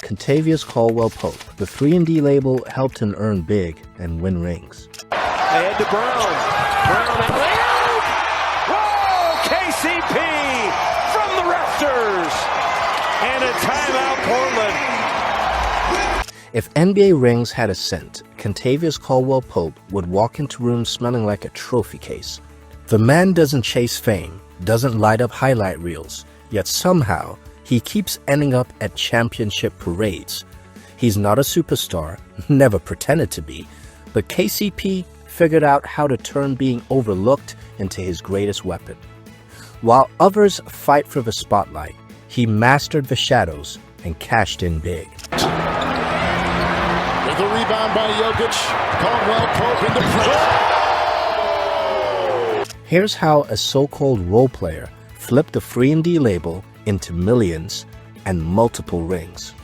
Kentavious Caldwell-Pope. The 3&D label helped him earn big and win rings. Ahead to Brown. Brown and whoa! KCP from the rafters. And a timeout, Portland. If NBA rings had a scent, Kentavious Caldwell-Pope would walk into rooms smelling like a trophy case. The man doesn't chase fame, doesn't light up highlight reels, yet somehow he keeps ending up at championship parades. He's not a superstar, never pretended to be, but KCP figured out how to turn being overlooked into his greatest weapon. While others fight for the spotlight, he mastered the shadows and cashed in big. With a rebound by Jokic, Caldwell-Pope into pressure. Here's how a so-called role player flipped the 3&D label into millions and multiple rings.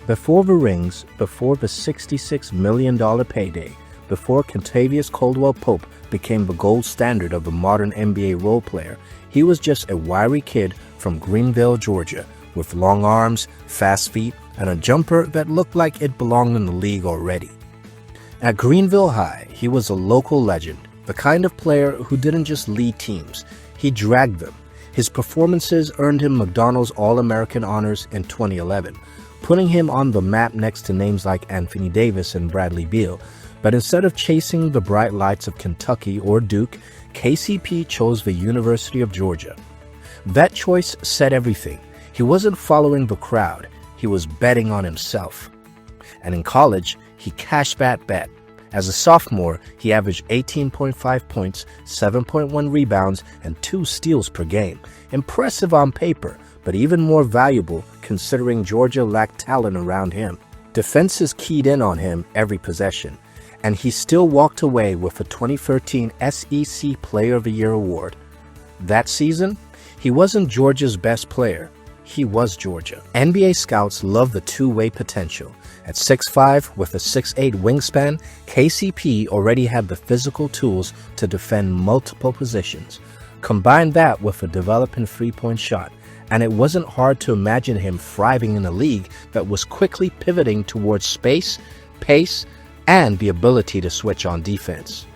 Before the rings, before the $66 million payday, before Kentavious Caldwell-Pope became the gold standard of a modern NBA role player, he was just a wiry kid from Greenville, Georgia, with long arms, fast feet, and a jumper that looked like it belonged in the league already. At Greenville High, he was a local legend, the kind of player who didn't just lead teams, he dragged them. His performances earned him McDonald's All-American honors in 2011, putting him on the map next to names like Anthony Davis and Bradley Beal. But instead of chasing the bright lights of Kentucky or Duke, KCP chose the University of Georgia. That choice said everything. He wasn't following the crowd, he was betting on himself. And in college, he cashed that bet. As a sophomore, he averaged 18.5 points, 7.1 rebounds, and 2 steals per game. Impressive on paper, but even more valuable considering Georgia lacked talent around him. Defenses keyed in on him every possession, and he still walked away with the 2013 SEC Player of the Year award. That season, he wasn't Georgia's best player. He was Georgia. NBA scouts love the two-way potential. At 6'5", with a 6'8" wingspan, KCP already had the physical tools to defend multiple positions. Combine that with a developing three-point shot, and it wasn't hard to imagine him thriving in a league that was quickly pivoting towards space, pace, and the ability to switch on defense.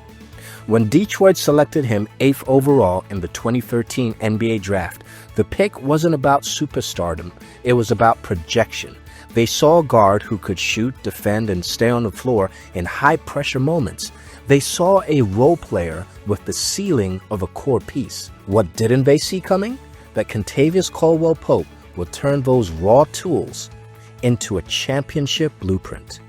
When Detroit selected him 8th overall in the 2013 NBA draft, the pick wasn't about superstardom, it was about projection. They saw a guard who could shoot, defend, and stay on the floor in high-pressure moments. They saw a role player with the ceiling of a core piece. What didn't they see coming? That Kentavious Caldwell-Pope would turn those raw tools into a championship blueprint.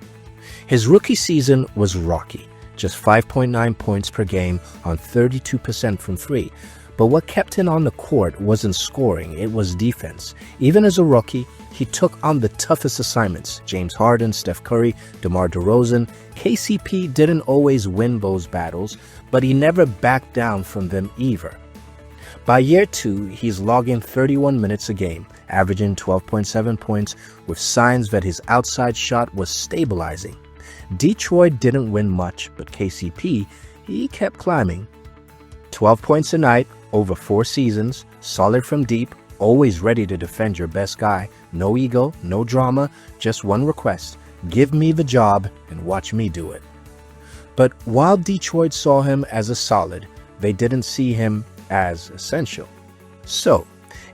His rookie season was rocky, just 5.9 points per game on 32% from three. But what kept him on the court wasn't scoring, it was defense. Even as a rookie, he took on the toughest assignments. James Harden, Steph Curry, DeMar DeRozan. KCP didn't always win those battles, but he never backed down from them either. By year 2, he's logging 31 minutes a game, averaging 12.7 points, with signs that his outside shot was stabilizing. Detroit didn't win much, but KCP, he kept climbing. 12 points a night, over 4 seasons, solid from deep, always ready to defend your best guy, no ego, no drama, just one request, give me the job and watch me do it. But while Detroit saw him as a solid, they didn't see him as essential. So,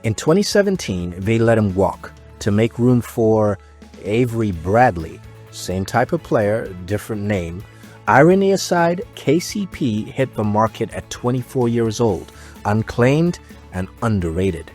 in 2017, they let him walk to make room for Avery Bradley, same type of player, different name. Irony aside, KCP hit the market at 24 years old, unclaimed and underrated.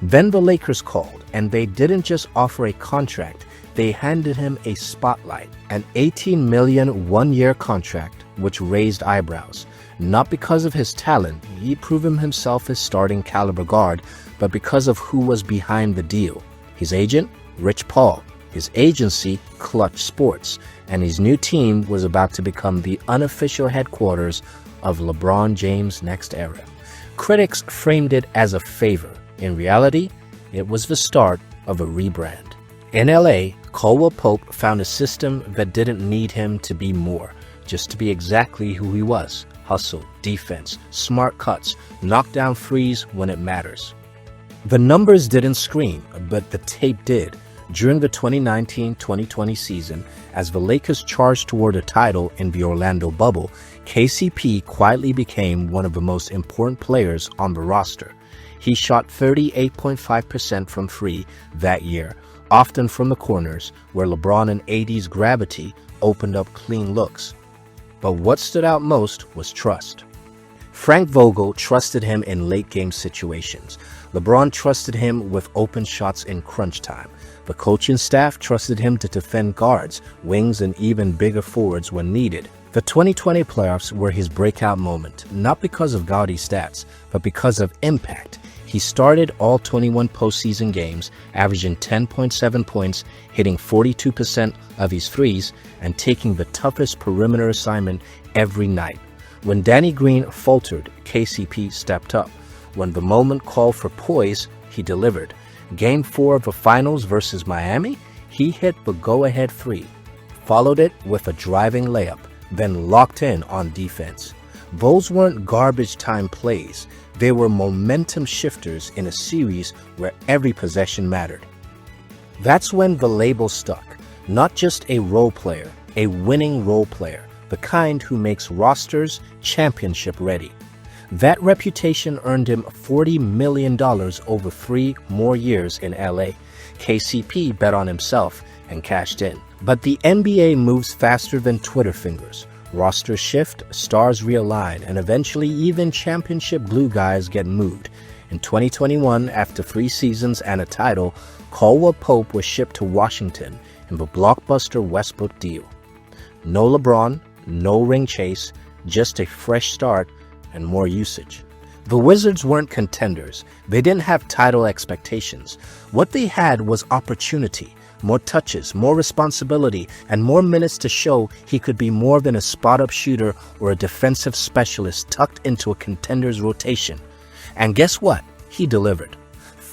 Then the Lakers called, and they didn't just offer a contract, they handed him a spotlight, an $18 million one-year contract, which raised eyebrows. Not because of his talent, he'd proven himself as starting caliber guard, but because of who was behind the deal. His agent, Rich Paul. His agency, Clutch Sports, and his new team was about to become the unofficial headquarters of LeBron James' next era. Critics framed it as a favor. In reality, it was the start of a rebrand. In LA, Caldwell-Pope found a system that didn't need him to be more, just to be exactly who he was. Hustle, defense, smart cuts, knock down threes when it matters. The numbers didn't scream, but the tape did. During the 2019-2020 season, as the Lakers charged toward a title in the Orlando bubble, KCP quietly became one of the most important players on the roster. He shot 38.5% from three that year, often from the corners, where LeBron and AD's gravity opened up clean looks. But what stood out most was trust. Frank Vogel trusted him in late-game situations. LeBron trusted him with open shots in crunch time. The coaching staff trusted him to defend guards, wings, and even bigger forwards when needed. The 2020 playoffs were his breakout moment, not because of gaudy stats, but because of impact. He started all 21 postseason games, averaging 10.7 points, hitting 42% of his threes, and taking the toughest perimeter assignment every night. When Danny Green faltered, KCP stepped up. When the moment called for poise, he delivered. Game 4 of the finals versus Miami, he hit the go-ahead three, followed it with a driving layup, then locked in on defense. Those weren't garbage time plays. They were momentum shifters in a series where every possession mattered. That's when the label stuck. Not just a role player, a winning role player, the kind who makes rosters championship ready. That reputation earned him $40 million over 3 more years in LA. KCP bet on himself and cashed in. But the NBA moves faster than Twitter fingers. Rosters shift, stars realign, and eventually even championship glue guys get moved. In 2021, after 3 seasons and a title, Caldwell-Pope was shipped to Washington in the blockbuster Westbrook deal. No LeBron, no ring chase, just a fresh start and more usage. The Wizards weren't contenders. They didn't have title expectations. What they had was opportunity. More touches, more responsibility, and more minutes to show he could be more than a spot-up shooter or a defensive specialist tucked into a contender's rotation. And guess what? He delivered.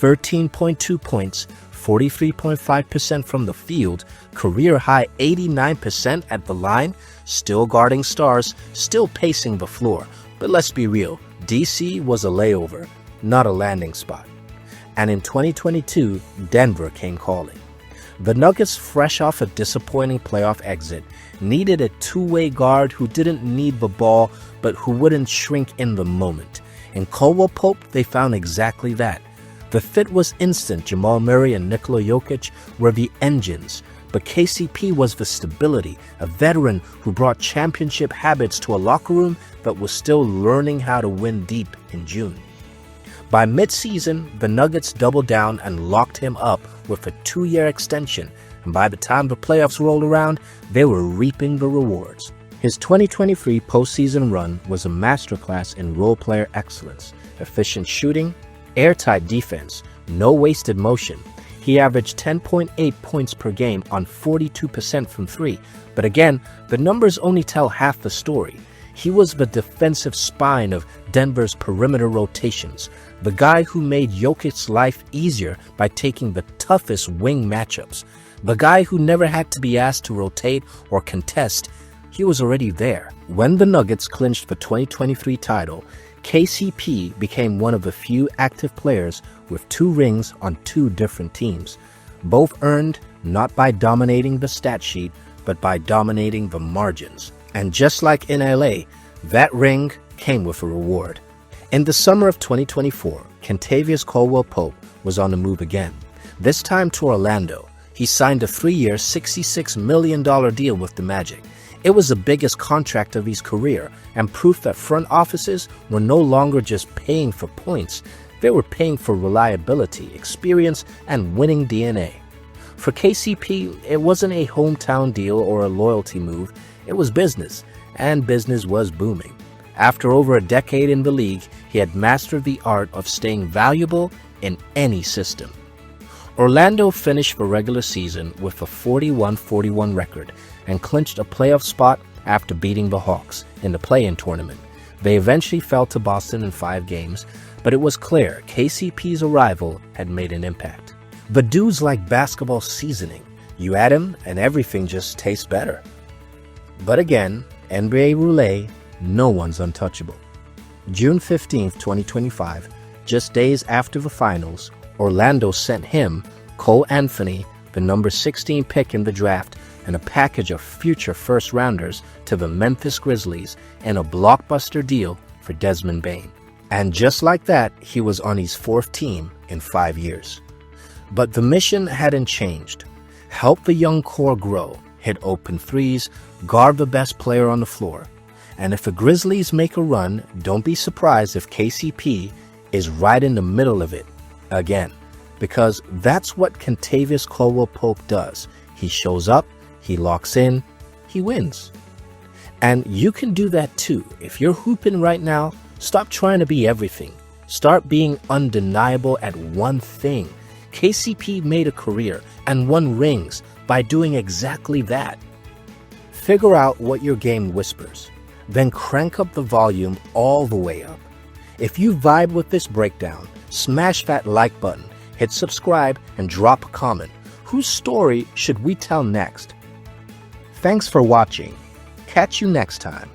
13.2 points, 43.5% from the field, career-high 89% at the line, still guarding stars, still pacing the floor. But let's be real, DC was a layover, not a landing spot. And in 2022, Denver came calling. The Nuggets, fresh off a disappointing playoff exit, needed a two-way guard who didn't need the ball but who wouldn't shrink in the moment. In Caldwell-Pope, they found exactly that. The fit was instant. Jamal Murray and Nikola Jokic were the engines, but KCP was the stability, a veteran who brought championship habits to a locker room but was still learning how to win deep in June. By mid-season, the Nuggets doubled down and locked him up with a 2-year extension, and by the time the playoffs rolled around, they were reaping the rewards. His 2023 postseason run was a masterclass in role-player excellence, efficient shooting, airtight defense, no wasted motion. He averaged 10.8 points per game on 42% from 3, but again, the numbers only tell half the story. He was the defensive spine of Denver's perimeter rotations, the guy who made Jokic's life easier by taking the toughest wing matchups, the guy who never had to be asked to rotate or contest. He was already there. When the Nuggets clinched the 2023 title, KCP became one of the few active players with 2 rings on 2 different teams, both earned not by dominating the stat sheet, but by dominating the margins. And just like in LA, that ring came with a reward. In the summer of 2024, Kentavious Caldwell-Pope was on the move again, this time to Orlando. He signed a 3-year, $66 million deal with the Magic. It was the biggest contract of his career and proof that front offices were no longer just paying for points. They were paying for reliability, experience, and winning DNA. For KCP, it wasn't a hometown deal or a loyalty move. It was business, and business was booming. After over a decade in the league, he had mastered the art of staying valuable in any system. Orlando finished the regular season with a 41-41 record and clinched a playoff spot after beating the Hawks in the play-in tournament. They eventually fell to Boston in 5 games, but it was clear KCP's arrival had made an impact. The dude's like basketball seasoning. You add him and everything just tastes better. But again, NBA roulette, no one's untouchable. June 15, 2025, just days after the finals, Orlando sent him, Cole Anthony, the number 16 pick in the draft, and a package of future first-rounders to the Memphis Grizzlies, and a blockbuster deal for Desmond Bane. And just like that, he was on his 4th team in 5 years. But the mission hadn't changed. Help the young core grow, hit open threes, guard the best player on the floor. And if the Grizzlies make a run, don't be surprised if KCP is right in the middle of it again. Because that's what Kentavious Caldwell-Pope does. He shows up, he locks in, he wins. And you can do that too. If you're hooping right now, stop trying to be everything. Start being undeniable at one thing. KCP made a career and won rings by doing exactly that. Figure out what your game whispers, then crank up the volume all the way up. If you vibe with this breakdown, smash that like button, hit subscribe, and drop a comment. Whose story should we tell next? Thanks for watching. Catch you next time.